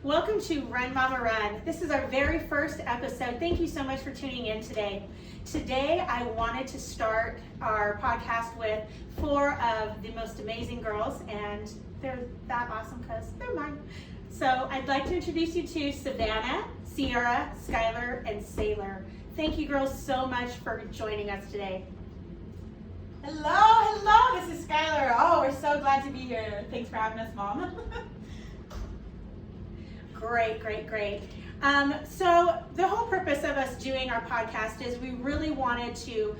Welcome to Run Mama Run. This is our very first episode. Thank you so much for tuning in today. Today I wanted to start our podcast with 4 of the most amazing girls, and they're that awesome because they're mine. So I'd like to introduce you to Savhanna, Sierra, Skylar, and Sailor. Thank you girls so much for joining us today. Hello, this is Skylar. Oh, we're so glad to be here. Thanks for having us, Mom. Great. So the whole purpose of us doing our podcast is we really wanted to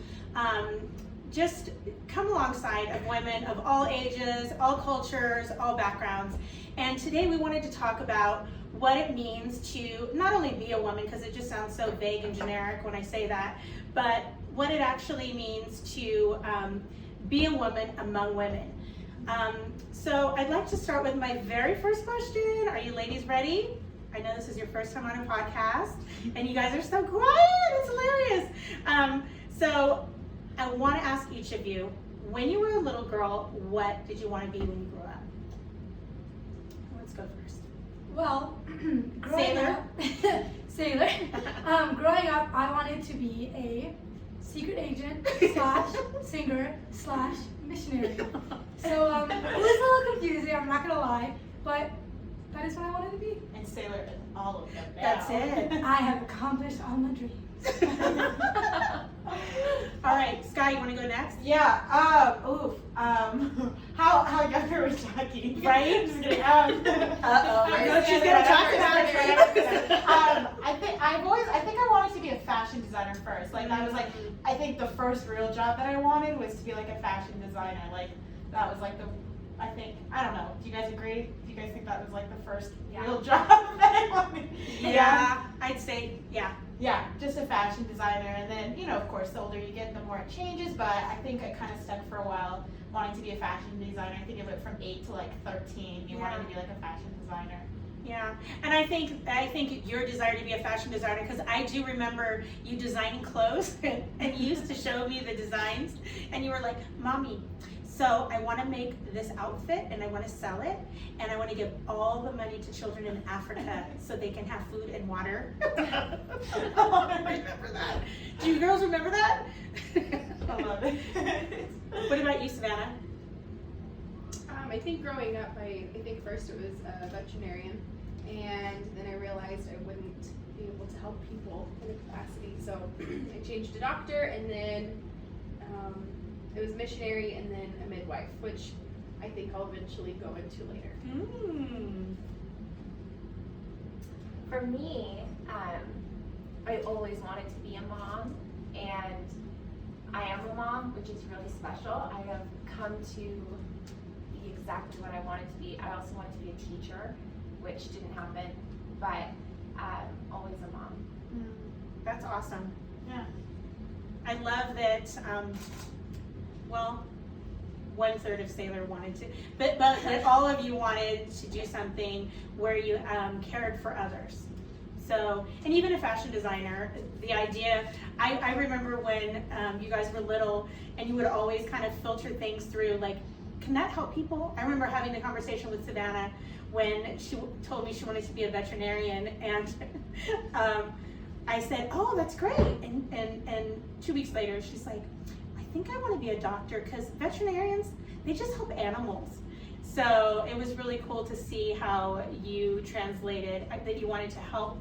just come alongside of women of all ages, all cultures, all backgrounds. And today we wanted to talk about what it means to not only be a woman, because it just sounds so vague and generic when I say that, but what it actually means to be a woman among women. So I'd like to start with my very first question. Are you ladies ready? I know this is your first time on a podcast, and you guys are so quiet. It's hilarious. So I want to ask each of you, when you were a little girl, what did you want to be when you grew up? Let's go first. Well, growing up, I wanted to be a secret agent / singer / missionary. So it was a little confusing, I'm not gonna lie, but that is what I wanted to be. And Sailor in all of them. That's it. I have accomplished all my dreams. All right, Sky, you want to go next? Yeah. How young are we talking? Right? Just kidding. I know she's gonna talk about it. I think I wanted to be a fashion designer first. Like that was like, I think the first real job that I wanted was to be like a fashion designer. Like that was like I don't know. Do you guys agree? Do you guys think that was like the first real job that I wanted? Yeah, I'd say, yeah. Yeah, just a fashion designer, and then, you know, of course, the older you get, the more it changes, but I think I kind of stuck for a while wanting to be a fashion designer. I think it went from 8 to like 13, you wanted to be like a fashion designer. Yeah, and I think your desire to be a fashion designer, because I do remember you designing clothes, and you used to show me the designs, and you were like, Mommy, so I want to make this outfit, and I want to sell it, and I want to give all the money to children in Africa so they can have food and water. Oh, I remember that. Do you girls remember that? I love it. What about you, Savhanna? I think growing up, I think first it was a veterinarian, and then I realized I wouldn't be able to help people in a capacity, so I changed to doctor, and then it was missionary, and then a midwife, which I think I'll eventually go into later. For me, I always wanted to be a mom, and I am a mom, which is really special. I have come to be exactly what I wanted to be. I also wanted to be a teacher, which didn't happen, but always a mom. That's awesome. Yeah. I love that, well, 1/3 of Sailor wanted to, but that all of you wanted to do something where you cared for others. So, and even a fashion designer, the idea, I remember when you guys were little and you would always kind of filter things through, like, can that help people? I remember having the conversation with Savhanna when she told me she wanted to be a veterinarian, and I said, oh, that's great. And 2 weeks later, she's like, I think I want to be a doctor because veterinarians, they just help animals. So it was really cool to see how you translated that you wanted to help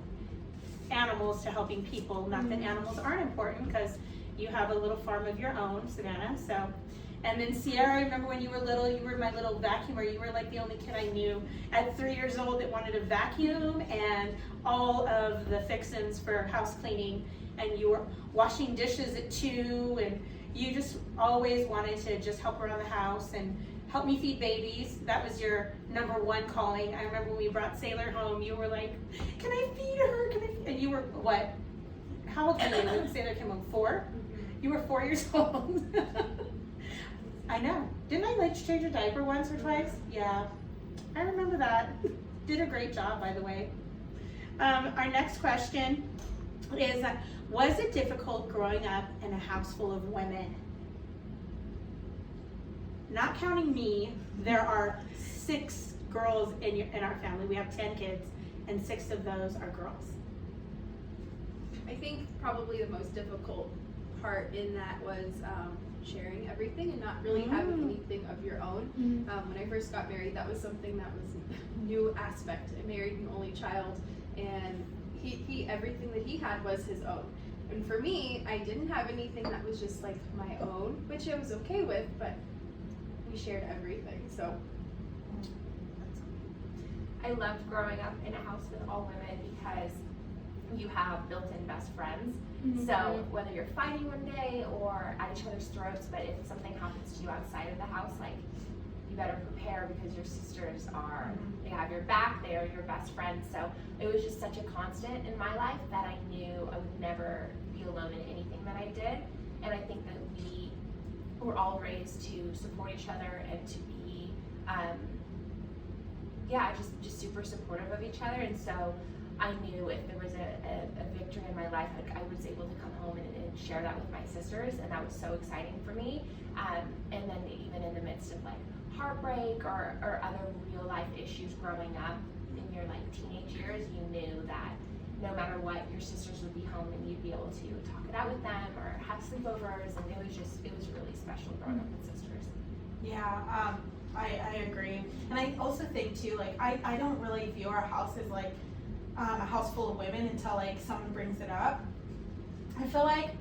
animals to helping people. Not that animals aren't important, because you have a little farm of your own, Savhanna. So, and then Sierra, I remember when you were little, you were my little vacuumer. You were like the only kid I knew at 3 years old that wanted to vacuum and all of the fixins for house cleaning. And you were washing dishes at 2, and you just always wanted to just help around the house and help me feed babies. That was your number 1 calling. I remember when we brought Sailor home, you were like, can I feed her? And you were, what? How old were you when Sailor came home? 4? You were 4 years old. I know. Didn't I like change your diaper once or twice? Yeah. I remember that. Did a great job, by the way. Our next question is, was it difficult growing up in a house full of women? Not counting me, there are 6 girls in our family. We have 10 kids, and 6 of those are girls. I think probably the most difficult part in that was sharing everything and not really having anything of your own. When I first got married, that was something that was a new aspect. I married an only child, and he everything that he had was his own. And for me, I didn't have anything that was just like my own, which I was okay with, but we shared everything. So I loved growing up in a house with all women because you have built-in best friends. So whether you're fighting one day or at each other's throats, but if something happens to you outside of the house, like, you better prepare because your sisters are, they have your back, they are your best friends. So it was just such a constant in my life that I knew I would never be alone in anything that I did. And I think that we were all raised to support each other and to be, just super supportive of each other. And so I knew if there was a victory in my life, like, I was able to come home and share that with my sisters, and that was so exciting for me. And then even in the midst of like heartbreak or other real life issues growing up in your like teenage years, you knew that no matter what, your sisters would be home and you'd be able to talk it out with them or have sleepovers, and it was really special growing up with sisters. Yeah, I agree. And I also think too, like, I don't really view our house as like a house full of women until like someone brings it up. I feel like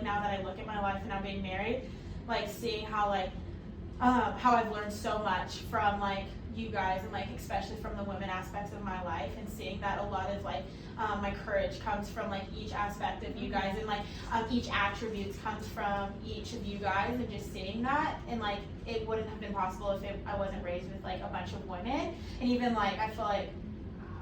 now that I look at my life and I'm being married, like, seeing how like how I've learned so much from like you guys, and like especially from the women aspects of my life, and seeing that a lot of like my courage comes from like each aspect of you guys, and like each attributes comes from each of you guys, and just seeing that, and like it wouldn't have been possible if I wasn't raised with like a bunch of women. And even like I feel like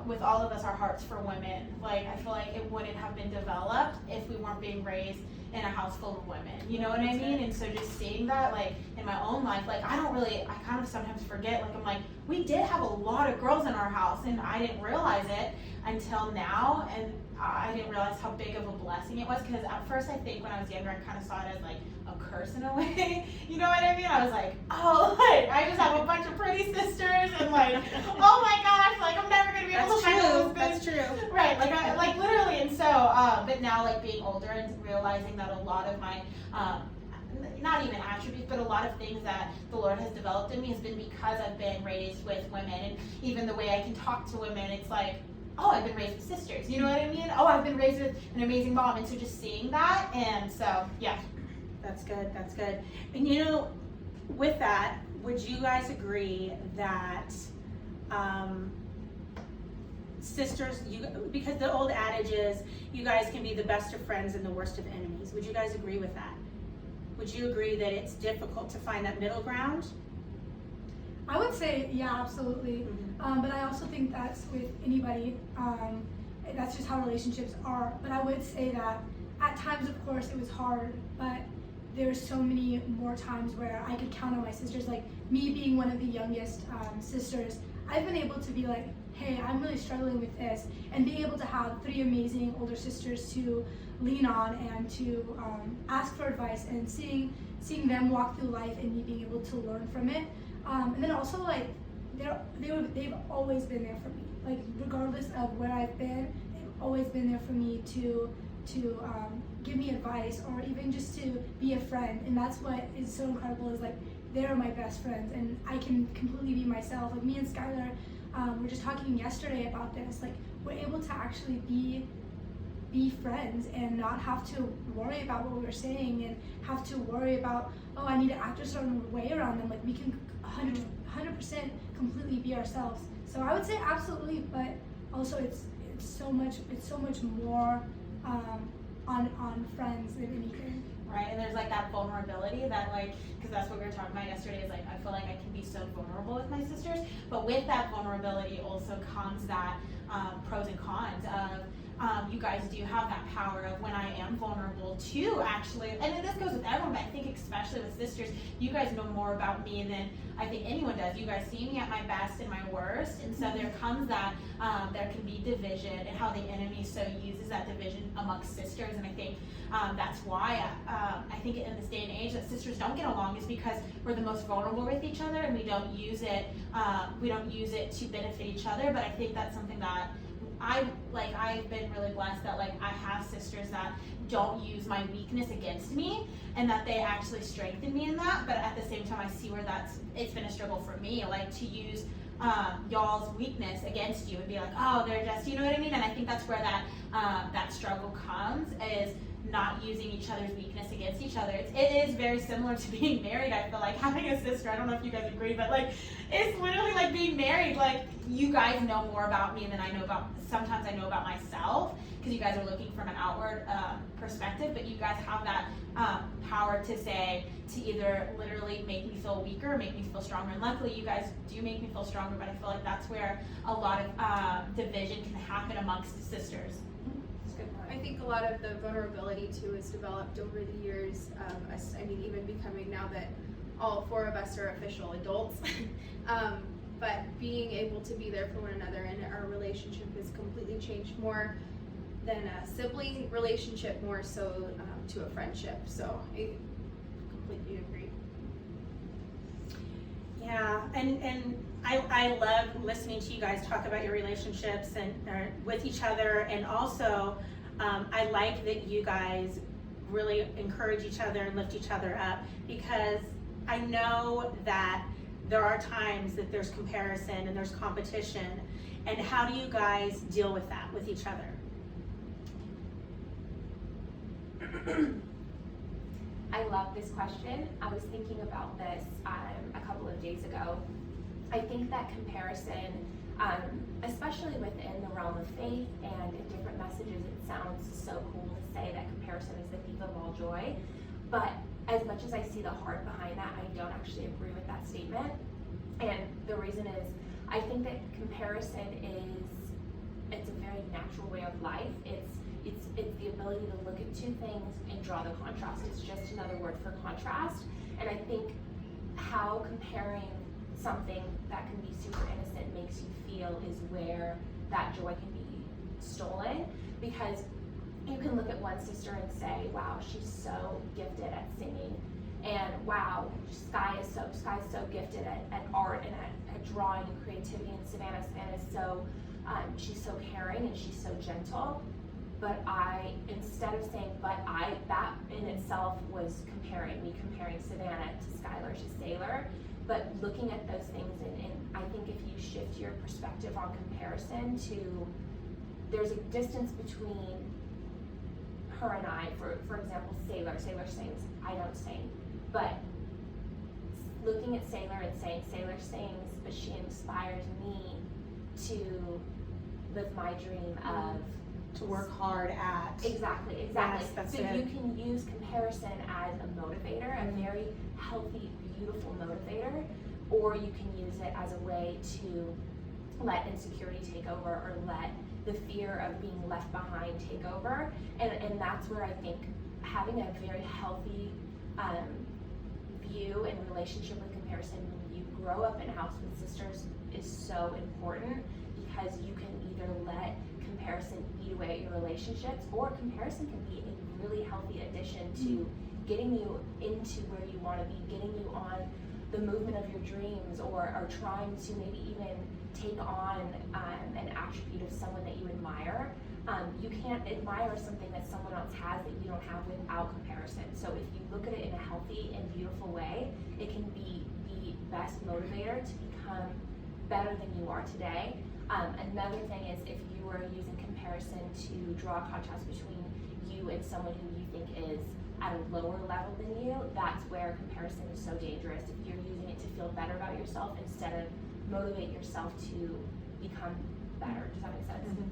with all of us, our hearts for women, like I feel like it wouldn't have been developed if we weren't being raised in a house full of women, you know what I mean? And so just seeing that like in my own life, like I kind of sometimes forget, like I'm like, we did have a lot of girls in our house, and I didn't realize it until now, and I didn't realize how big of a blessing it was, because at first I think when I was younger I kind of saw it as like a curse in a way, you know what I mean? I was like, oh, like I just have a bunch of pretty sisters, and like, oh my gosh, like I'm never gonna be able to find a husband. That's true. Right, like literally. And so, but now like being older and realizing that a lot of my, not even attributes, but a lot of things that the Lord has developed in me has been because I've been raised with women, and even the way I can talk to women, it's like, oh, I've been raised with sisters, you know what I mean? Oh, I've been raised with an amazing mom, and so just seeing that, and so, yeah. That's good, that's good. And you know, with that, would you guys agree that sisters, because the old adage is you guys can be the best of friends and the worst of enemies. Would you guys agree with that? Would you agree that it's difficult to find that middle ground? I would say, yeah, absolutely. But I also think that's with anybody. That's just how relationships are. But I would say that at times, of course, it was hard, but there's so many more times where I could count on my sisters. Like me being one of the youngest sisters, I've been able to be like, hey, I'm really struggling with this, and being able to have 3 amazing older sisters to lean on and to ask for advice, and seeing them walk through life and me being able to learn from it. And then also like they've always been there for me. Like regardless of where I've been, they've always been there for me to give me advice, or even just to be a friend. And that's what is so incredible, is like they're my best friends, and I can completely be myself. Like me and Skylar, we're just talking yesterday about this. Like we're able to actually be friends and not have to worry about what we were saying, and have to worry about, oh, I need to act a certain way around them. Like we can 100% completely be ourselves. So I would say absolutely, but also it's so much more on friends than anything. Right, and there's like that vulnerability that like, because that's what we were talking about yesterday, is like I feel like I can be so vulnerable with my sisters, but with that vulnerability also comes that pros and cons of you guys do have that power of when I am vulnerable to actually, and this goes with everyone, but I think especially with sisters, you guys know more about me than I think anyone does. You guys see me at my best and my worst, and so there comes that, there can be division, and how the enemy so uses that division amongst sisters. And I think that's why I think in this day and age that sisters don't get along, is because we're the most vulnerable with each other, and we don't use it to benefit each other. But I think that's something that I've been really blessed that like I have sisters that don't use my weakness against me, and that they actually strengthen me in that. But at the same time, I see where it's been a struggle for me, like to use y'all's weakness against you and be like, oh, they're just, you know what I mean? And I think that's where that struggle comes, is not using each other's weakness against each other. It is very similar to being married. I feel like having a sister, I don't know if you guys agree, but like it's literally like being married. Like you guys know more about me than sometimes I know about myself, because you guys are looking from an outward perspective, but you guys have that power to either literally make me feel weaker or make me feel stronger. And luckily you guys do make me feel stronger, but I feel like that's where a lot of division can happen amongst sisters. I think a lot of the vulnerability too is developed over the years of us, I mean, even becoming, now that all 4 of us are official adults, but being able to be there for one another, and our relationship has completely changed, more than a sibling relationship, more so to a friendship. So I completely agree. Yeah, and I love listening to you guys talk about your relationships and with each other, and also I like that you guys really encourage each other and lift each other up, because I know that there are times that there's comparison and there's competition, and how do you guys deal with that with each other? I love this question. I was thinking about this a couple of days ago. I think that comparison, especially within the realm of faith and in different messages, it sounds so cool to say that comparison is the thief of all joy. But as much as I see the heart behind that, I don't actually agree with that statement. And the reason is, I think that comparison it's a very natural way of life. It's the ability to look at 2 things and draw the contrast. It's just another word for contrast. And I think how comparing something that can be super innocent makes you feel is where that joy can be stolen. Because you can look at one sister and say, wow, she's so gifted at singing, and wow, Sky's so gifted at art and at drawing and creativity, and Savhanna is so she's so caring and she's so gentle. But instead of saying that in itself was comparing Savhanna to Skylar to Skylar. But looking at those things, and I think if you shift your perspective on comparison to, there's a distance between her and I. For example, Skylar sings, I don't sing. But looking at Skylar and saying, Skylar sings, but she inspires me to live my dream of, To work hard at. Exactly. Yes, that's so it. you can use comparison as a motivator, a very healthy, beautiful motivator, or you can use it as a way to let insecurity take over, or let the fear of being left behind take over. And that's where I think having a very healthy view and relationship with comparison when you grow up in a house with sisters is so important, because you can either let comparison eat away at your relationships, or comparison can be a really healthy addition to getting you into where you want to be, getting you on the movement of your dreams, or trying to maybe even take on an attribute of someone that you admire. You can't admire something that someone else has that you don't have without comparison. So if you look at it in a healthy and beautiful way, it can be the best motivator to become better than you are today. Another thing is, if you were using comparison to draw a contrast between you and someone who you think is at a lower level than you, that's where comparison is so dangerous. If you're using it to feel better about yourself instead of motivate yourself to become better. Does that make sense?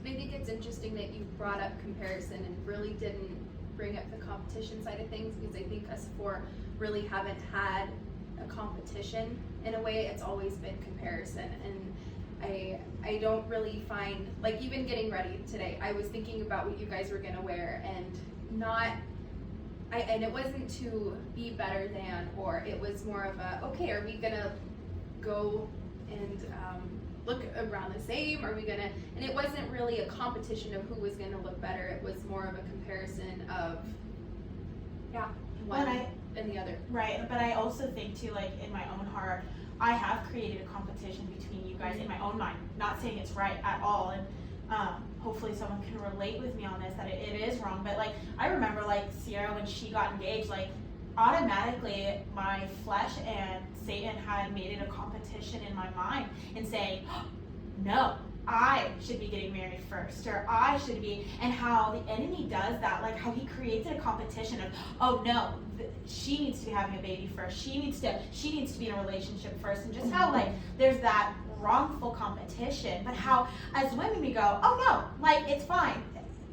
I think it's interesting that you brought up comparison and really didn't bring up the competition side of things, because I think us 4 really haven't had a competition. In a way, it's always been comparison. And I don't really find, like, even getting ready today, I was thinking about what you guys were gonna wear, and and it wasn't to be better than, or it was more of a, okay, are we gonna go and look around the same? Are we gonna, and it wasn't really a competition of who was gonna look better, it was more of a comparison of one and the other. Right, but I also think too, like in my own heart, I have created a competition between you guys in my own mind. Not saying it's right at all, and hopefully someone can relate with me on this, that it is wrong. But like, I remember like Sierra, when she got engaged, like automatically my flesh and Satan had made it a competition in my mind and saying, no, I should be getting married first, or I should be, and how the enemy does that, like how he creates a competition of, oh no, she needs to be having a baby first, she needs to be in a relationship first, and just how like there's that wrongful competition, but how as women we go, oh no, like it's fine.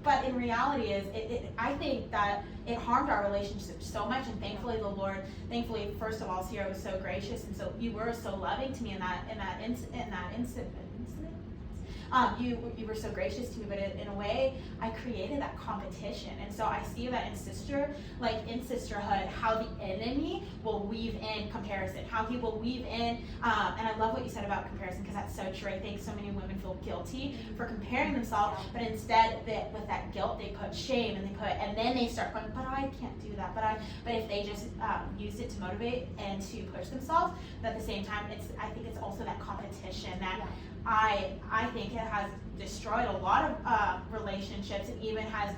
But in reality is, I think that it harmed our relationship so much, and thankfully the Lord, first of all, Sierra was so gracious, and so you were so loving to me in that incident. You were so gracious to me, but in a way, I created that competition. And so I see that in sisterhood, how the enemy will weave in comparison, how he will weave in, and I love what you said about comparison, because that's so true. I think so many women feel guilty for comparing themselves, but instead, with that guilt, they put shame, and then they start going, but I can't do that, but if they just used it to motivate and to push themselves, but at the same time, I think it's also that competition that I think it has destroyed a lot of relationships, and even has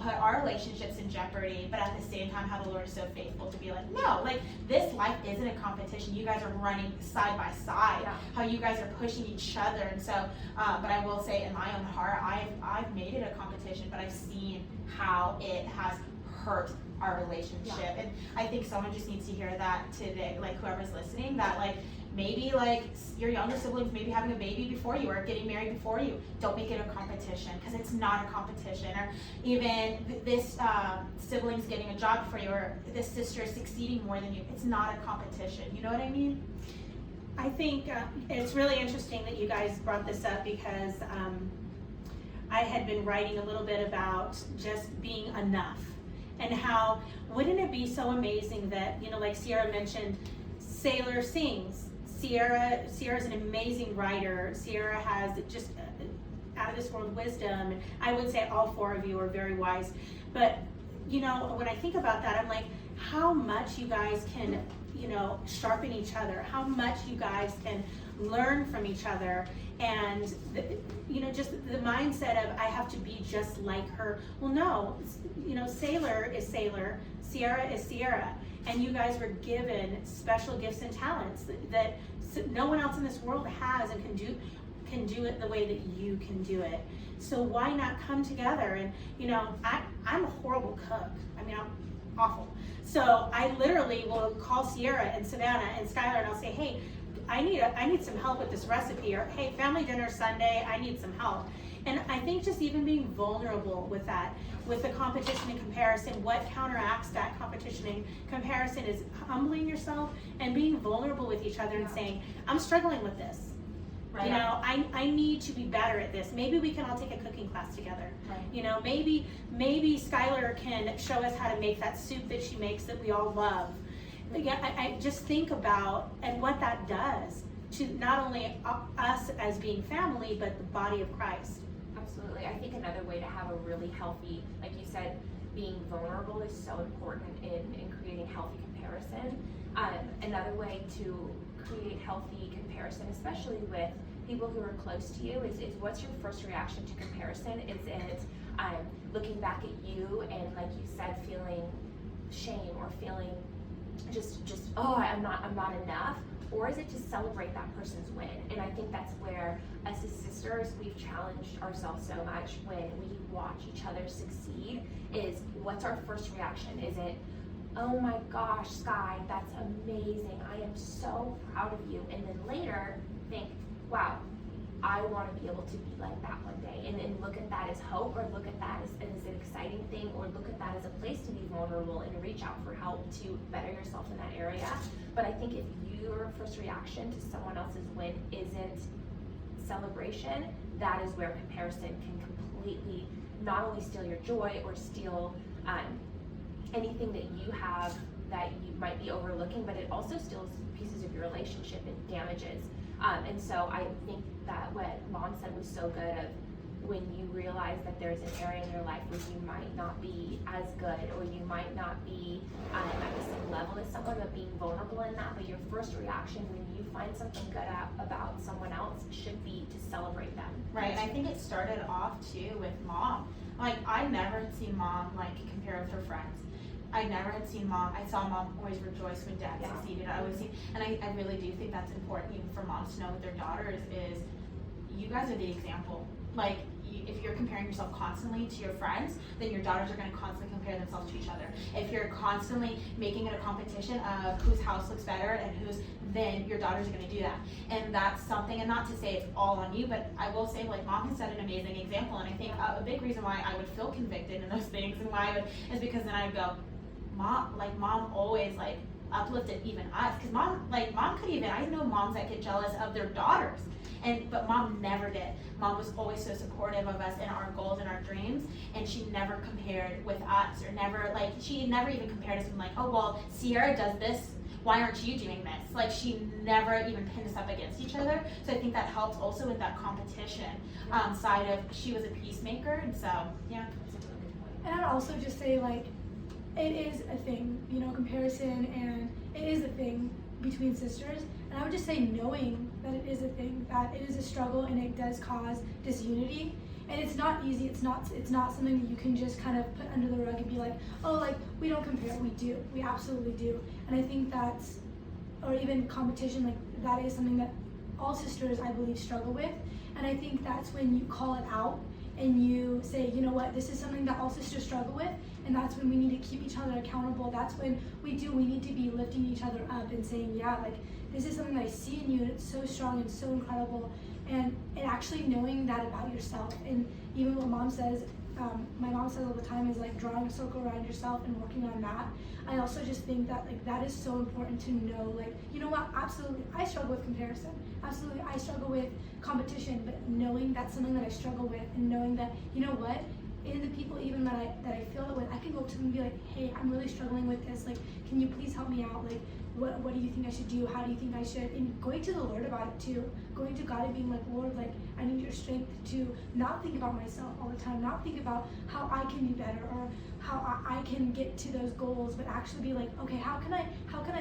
put our relationships in jeopardy, but at the same time how the Lord is so faithful to be like, no, like this life isn't a competition, you guys are running side by side, how you guys are pushing each other. And so but I will say in my own heart, I've made it a competition, but I've seen how it has hurt our relationship, and I think someone just needs to hear that today, like whoever's listening, that like maybe like your younger siblings maybe having a baby before you or getting married before you, don't make it a competition, because it's not a competition. Or even this sibling's getting a job before you, or this sister is succeeding more than you, it's not a competition. You know what I mean? I think it's really interesting that you guys brought this up, because I had been writing a little bit about just being enough, and how wouldn't it be so amazing that, you know, like Sierra mentioned, Skylar sings. Sierra's an amazing writer. Sierra has just out of this world wisdom. And I would say all four of you are very wise. But, you know, when I think about that, I'm like, how much you guys can, you know, sharpen each other, how much you guys can learn from each other. And, you know, just the mindset of I have to be just like her. Well, no, you know, Skylar is Skylar, Sierra is Sierra. And you guys were given special gifts and talents that no one else in this world has and can do it the way that you can do it. So why not come together? And, you know, I'm a horrible cook. I mean, I'm awful. So I literally will call Sierra and Savhanna and Skylar, and I'll say, hey, I need some help with this recipe, or hey, family dinner Sunday, I need some help. And I think just even being vulnerable with that, with the competition and comparison, what counteracts that competition and comparison is humbling yourself and being vulnerable with each other and saying, I'm struggling with this. Right. You know, I need to be better at this. Maybe we can all take a cooking class together. Right. You know, maybe Skylar can show us how to make that soup that she makes that we all love. Again, I just think about and what that does to not only us as being family, but the body of Christ. Absolutely. I think another way to have a really healthy, like you said, being vulnerable is so important in creating healthy comparison. Another way to create healthy comparison, especially with people who are close to you, is what's your first reaction to comparison? Is it looking back at you and, like you said, feeling shame or feeling just oh, I'm not enough? Or is it to celebrate that person's win? And I think that's where, us as sisters, we've challenged ourselves so much when we watch each other succeed, is what's our first reaction? Is it, oh my gosh, Sky, that's amazing, I am so proud of you. And then later think, wow, I want to be able to be like that one day. And then look at that as hope, or look at that as an exciting thing, or look at that as a place to be vulnerable and reach out for help to better yourself in that area. But I think if your first reaction to someone else's win isn't celebration, that is where comparison can completely not only steal your joy or steal anything that you have that you might be overlooking, but it also steals pieces of your relationship and damages. And so I think that what Mom said was so good of when you realize that there's an area in your life where you might not be as good, or you might not be at the same level as someone, but being vulnerable in that. But your first reaction when you find something good about someone else should be to celebrate them. Right, and I think it started off too with mom. Like, I never had seen mom like compare with her friends. I never had seen mom. I saw mom always rejoice when dad succeeded. I always see, and I really do think that's important even for moms to know with their daughters is you guys are the example. Like, if you're comparing yourself constantly to your friends, then your daughters are going to constantly compare themselves to each other. If you're constantly making it a competition of whose house looks better and whose, then your daughters are going to do that. And that's something, and not to say it's all on you, but I will say, like, mom has set an amazing example. And I think a big reason why I would feel convicted in those things and why I would, is because then I'd go, mom always like uplifted even us. Because mom could even, I know moms that get jealous of their daughters. But mom never did. Mom was always so supportive of us and our goals and our dreams, and she never compared with us, or never, like, she never even compared us and like, oh, well, Sierra does this, why aren't you doing this? Like, she never even pinned us up against each other. So I think that helped also with that competition side of, she was a peacemaker, and so, yeah. And I'd also just say, like, it is a thing, you know, comparison, and it is a thing between sisters. And I would just say, knowing that it is a thing, that it is a struggle, and it does cause disunity, and it's not easy. It's not something that you can just kind of put under the rug and be like, oh, like, we don't compare. We do. We absolutely do. And I think that's, or even competition, like, that is something that all sisters, I believe, struggle with. And I think that's when you call it out and you say, you know what, this is something that all sisters struggle with, and that's when we need to keep each other accountable. That's when we need to be lifting each other up and saying, yeah, like, this is something that I see in you, and it's so strong and so incredible. And actually knowing that about yourself. And even what mom says, my mom says all the time, is like drawing a circle around yourself and working on that. I also just think that, like, that is so important to know, like, you know what, absolutely, I struggle with comparison. Absolutely, I struggle with competition, but knowing that's something that I struggle with, and knowing that, you know what, in the people even that I feel it with, I can go up to them and be like, hey, I'm really struggling with this, like, can you please help me out? Like, what do you think I should do? How do you think I should? And going to the Lord about it too. Going to God and being like, Lord, like, I need your strength to not think about myself all the time, not think about how I can be better or how I can get to those goals, but actually be like, okay, how can I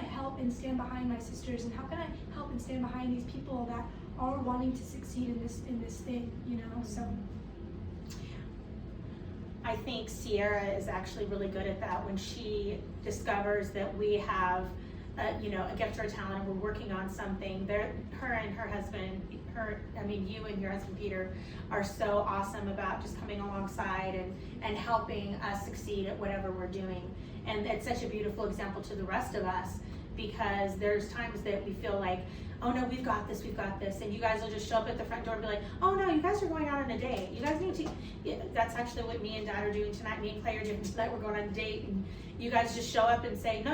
help and stand behind my sisters, and how can I help and stand behind these people that are wanting to succeed in this thing, you know? So I think Sierra is actually really good at that when she discovers that we have a gift or a talent, and we're working on something. Her and her husband, you and your husband Peter are so awesome about just coming alongside and helping us succeed at whatever we're doing. And it's such a beautiful example to the rest of us, because there's times that we feel like, oh no, we've got this, and you guys will just show up at the front door and be like, oh no, you guys are going out on a date. You guys need to, that's actually what me and Dad are doing tonight. Me and Clay are doing tonight. We're going on a date, and you guys just show up and say, no,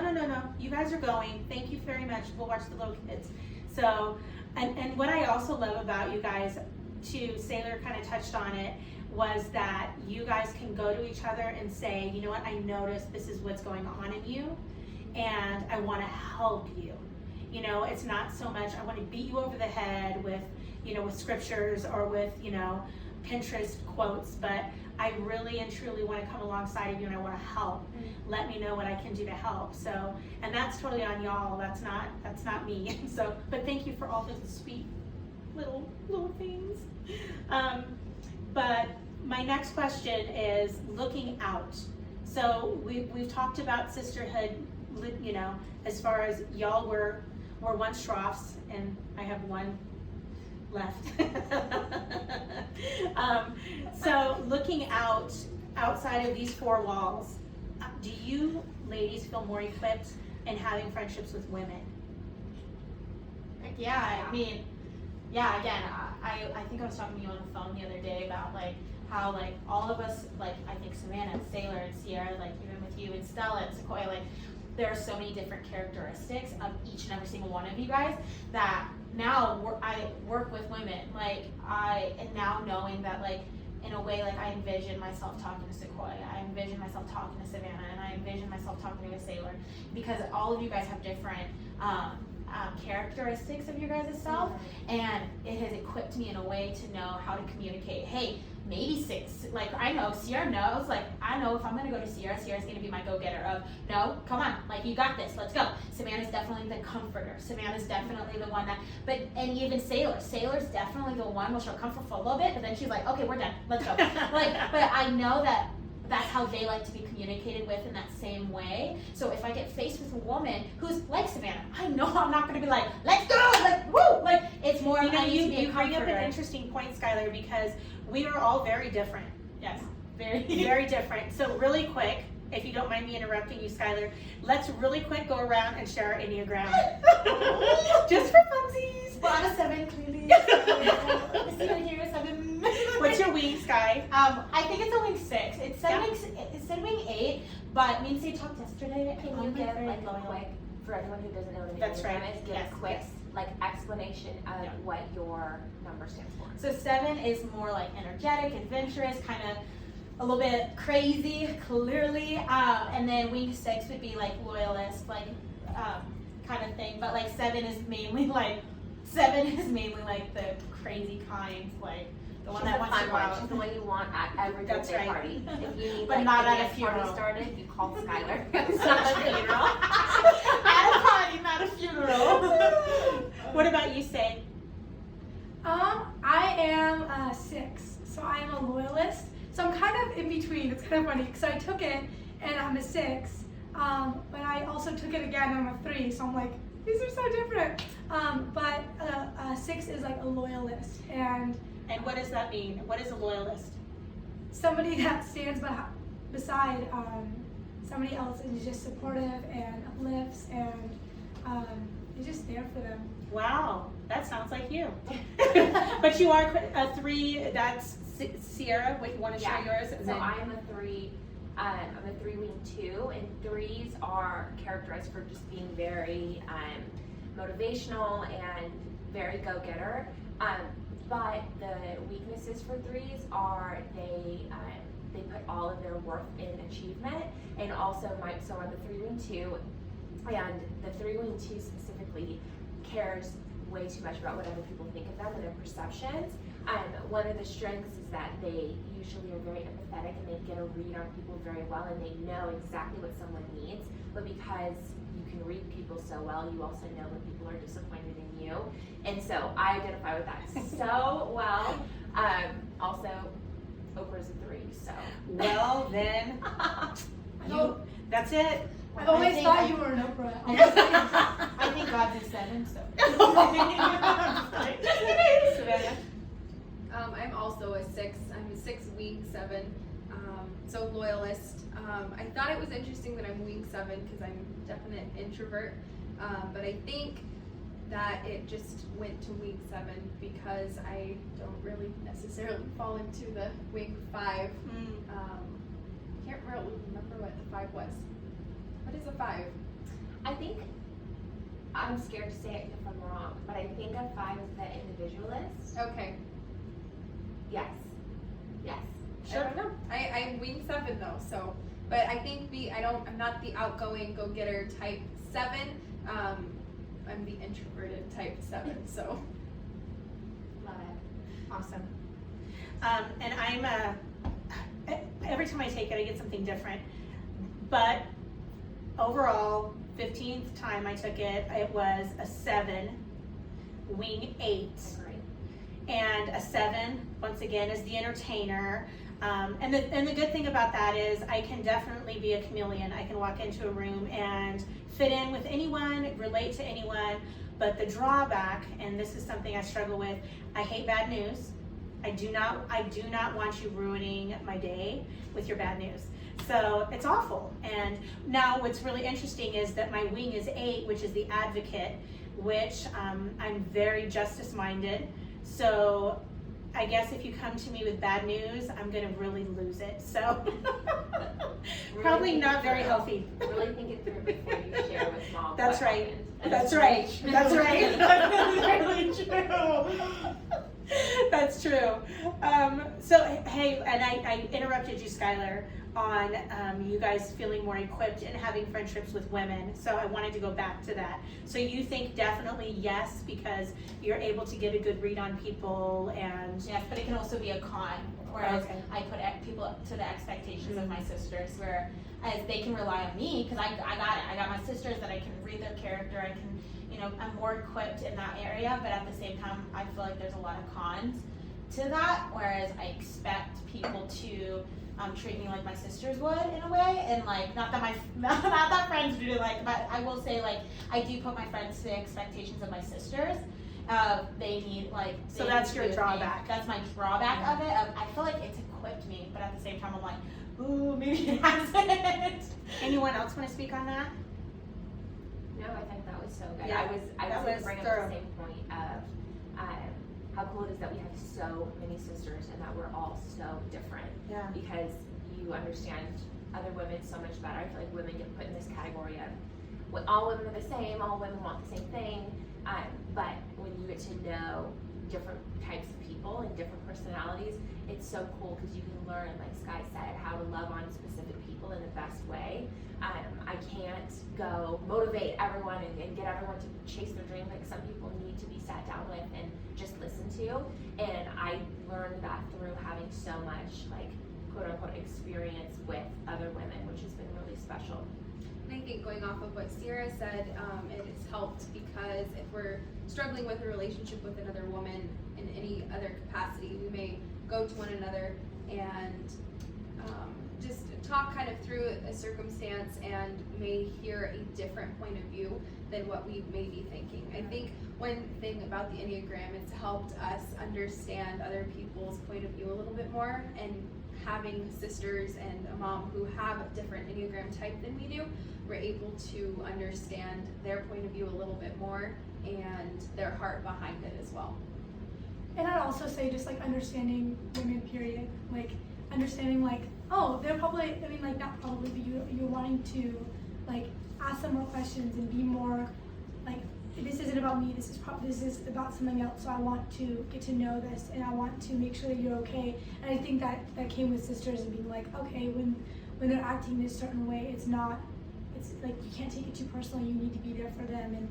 you guys are going. Thank you very much. We'll watch the little kids. So, and what I also love about you guys, too, Sailor kind of touched on it, was that you guys can go to each other and say, you know what, I noticed this is what's going on in you, and I want to help you. You know, it's not so much I want to beat you over the head with, with scriptures or with, Pinterest quotes, but I really and truly want to come alongside of you, and I want to help. Let me know what I can do to help. So, and that's totally on y'all. That's not me. So, but thank you for all the sweet little things. But my next question is looking out. So we've talked about sisterhood, as far as y'all were once troughs, and I have one left. So looking outside of these four walls, do you ladies feel more equipped in having friendships with women? Yeah, again, I think I was talking to you on the phone the other day about like how like all of us, like I think Savhanna, Sailor, and Sierra, like even with you and Stella and Sequoia, like there are so many different characteristics of each and every single one of you guys that now I work with women, and now knowing that like in a way, like I envision myself talking to Sequoia, I envision myself talking to Savhanna, and I envision myself talking to a Sailor, because all of you guys have different characteristics of your guys' self, and it has equipped me in a way to know how to communicate. Hey, maybe 6. Like, I know Sierra knows. Like, I know if I'm gonna go to Sierra's gonna be my go-getter of, no, come on, like, you got this, let's go. Savannah's definitely the comforter. Savannah's definitely the one that, and even Sailor's definitely the one where she'll comfort for a little bit, but then she's like, okay, we're done, let's go. Like, but I know that that's how they like to be communicated with in that same way. So if I get faced with a woman who's like Savannah, I know I'm not going to be like, let's go, like, woo! Like, it's more, You know, I need to be you a bring up comforter. an interesting point, Skylar, because we are all very different. Yes, very. Very different. So really quick, if you don't mind me interrupting you, Skylar, let's really quick go around and share our Enneagram. Just for funsies. Well, I'm a 7, clearly. Sitting here, 7. What's your wing, Sky? I think it's a wing 6. It said wing 8, but me and Say talked yesterday. Can you give like a quick, for everyone who doesn't know what an That's Enneagram right. is, give Yes, a quick yes. like explanation of what your number stands for. So 7 is more like energetic, adventurous, kind of a little bit crazy, clearly. And then wing 6 would be like loyalist, like kind of thing. But like 7 is mainly like the crazy kind, like the one that wants to go out. She's the one you want at every That's birthday right. party. If you need But like not a at a dance party funeral. started, you call Skylar. It's not a funeral. At a party, not a funeral. What about you, Say? I am a 6, so I am a loyalist. So I'm kind of in between. It's kind of funny because I took it and I'm a 6, but I also took it again and I'm a 3. So I'm like, these are so different. But a 6 is like a loyalist and And what does that mean? What is a loyalist? somebody that stands beside somebody else and is just supportive and uplifts and is just there for them. Wow, that sounds like you. But you are a 3. That's Sierra. What, you want to share yours? And So then- I am a 3. I'm a 3 wing 2, and 3s are characterized for just being very motivational and very go-getter. But the weaknesses for 3s are they put all of their worth in achievement, and also so I'm a 3 wing 2, and the 3 wing 2 specifically cares way too much about what other people think of them and their perceptions. One of the strengths is that they usually are very empathetic and they get a read on people very well and they know exactly what someone needs. But because you can read people so well, you also know when people are disappointed in you. And so I identify with that so well. Also, Oprah's a 3, so. Well, then, that's it. I always think- thought you were an Oprah. I think God's a 7, so. Savannah. I'm also a 6. I'm a 6 wing 7. So loyalist. I thought it was interesting that I'm wing 7 because I'm a definite introvert. But I think that it just went to wing 7 because I don't really necessarily fall into the wing 5. Can't really remember what the 5 was. What is a 5? I think, I'm scared to say it if I'm wrong, but I think a 5 is the individualist. Okay. Yes. Yes. I don't know. I'm wing 7 though, so. But I think I'm not the outgoing go-getter type 7. I'm the introverted type 7, so. Love it. Awesome. And I'm every time I take it, I get something different. But overall, 15th time I took it, it was a 7, wing 8. Agree. And a 7, once again, is the entertainer. And the good thing about that is I can definitely be a chameleon. I can walk into a room and fit in with anyone, relate to anyone. But the drawback, and this is something I struggle with, I hate bad news. I do not want you ruining my day with your bad news. So it's awful. And now what's really interesting is that my wing is 8, which is the advocate, which I'm very justice-minded. So I guess if you come to me with bad news, I'm gonna really lose it. So probably not very healthy. Really think it through before you share with mom. That's what right. happened. That's right. That's right. That's really true. That's true. So, hey, and I interrupted you, Skylar, on you guys feeling more equipped and having friendships with women. So I wanted to go back to that. So you think definitely yes, because you're able to get a good read on people and... Yes, but it can also be a con, whereas Okay. I put people up to the expectations of my sisters, where as they can rely on me, because I got it. I got my sisters that I can read their character, I can, I'm more equipped in that area, but at the same time, I feel like there's a lot of cons to that, whereas I expect people to treat me like my sisters would in a way, and like not that friends do, like, but I will say, like, I do put my friends to the expectations of my sisters. They need, like, So that's your drawback. That's my drawback of it. I feel like it's equipped me, but at the same time I'm like, ooh, maybe it hasn't. Anyone else want to speak on that? No, I think that was so good. Yeah, I that was going was to bring thorough. up the same point of how cool it is that we have so many sisters and that we're all so different. Yeah. Because you understand other women so much better. I feel like women get put in this category of all women are the same, all women want the same thing. But when you get to know different types of people and different personalities, it's so cool because you can learn, like Sky said, how to love on specific people in the best way. I can't go motivate everyone and get everyone to chase their dreams. Like, some people need to be sat down with and just listen to. And I learned that through having so much, like, quote unquote experience with other women, which has been really special. And I think going off of what Sierra said, it has helped because if we're struggling with a relationship with another woman in any other capacity, we may go to one another and just talk kind of through a circumstance and may hear a different point of view than what we may be thinking. I think one thing about the Enneagram, it's helped us understand other people's point of view a little bit more, and having sisters and a mom who have a different Enneagram type than we do, we're able to understand their point of view a little bit more and their heart behind it as well. And I'd also say just like understanding women, period. Like understanding like, oh, they're probably, I mean, like not probably, but you're wanting to like ask them more questions and be more like, this isn't about me, this is about something else, so I want to get to know this and I want to make sure that you're okay. And I think that came with sisters and being like, okay, when they're acting this certain way, it's like you can't take it too personally, you need to be there for them. And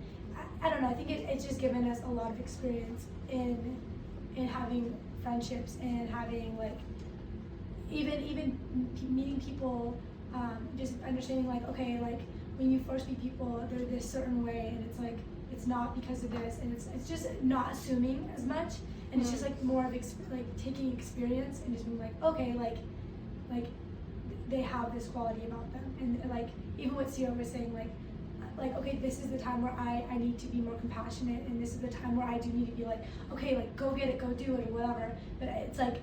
I don't know, I think it's just given us a lot of experience in having friendships and having like even meeting people, just understanding like, okay, like when you first meet people, they're this certain way, and it's like it's not because of this, and it's just not assuming as much, and it's just like more of like taking experience and just being like, okay, like they have this quality about them, and like even what Sierra was saying, like okay, this is the time where I need to be more compassionate, and this is the time where I do need to be like, okay, like go get it, go do it, or whatever. But it's like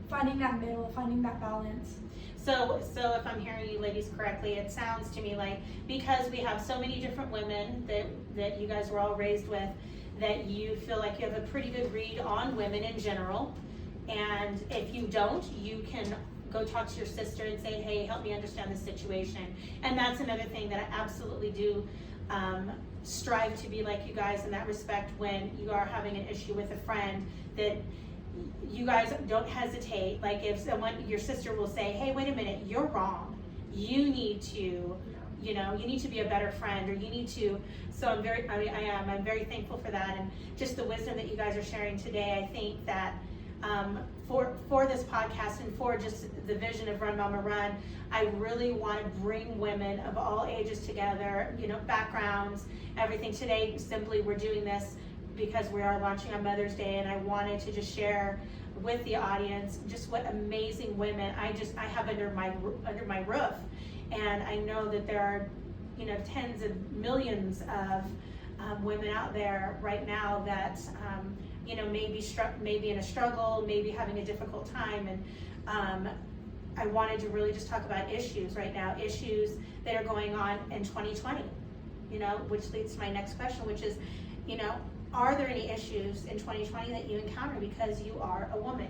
finding that middle, finding that balance. So if I'm hearing you ladies correctly, it sounds to me like because we have so many different women that you guys were all raised with, that you feel like you have a pretty good read on women in general. And if you don't, you can go talk to your sister and say, hey, help me understand this situation. And that's another thing that I absolutely do strive to be like you guys in that respect. When you are having an issue with a friend, that you guys don't hesitate. Like if your sister will say, hey, wait a minute, you're wrong. You need to, you need to be a better friend, or you need to. So I'm very thankful for that, and just the wisdom that you guys are sharing today. I think that for this podcast and for just the vision of Run Mama Run, I really want to bring women of all ages together, backgrounds, everything. Today, simply we're doing this because we are launching on Mother's Day, and I wanted to just share with the audience just what amazing women I have under my roof. And I know that there are, tens of millions of women out there right now that maybe in a struggle, maybe having a difficult time, and I wanted to really just talk about issues right now, issues that are going on in 2020, which leads to my next question, which is, are there any issues in 2020 that you encounter because you are a woman?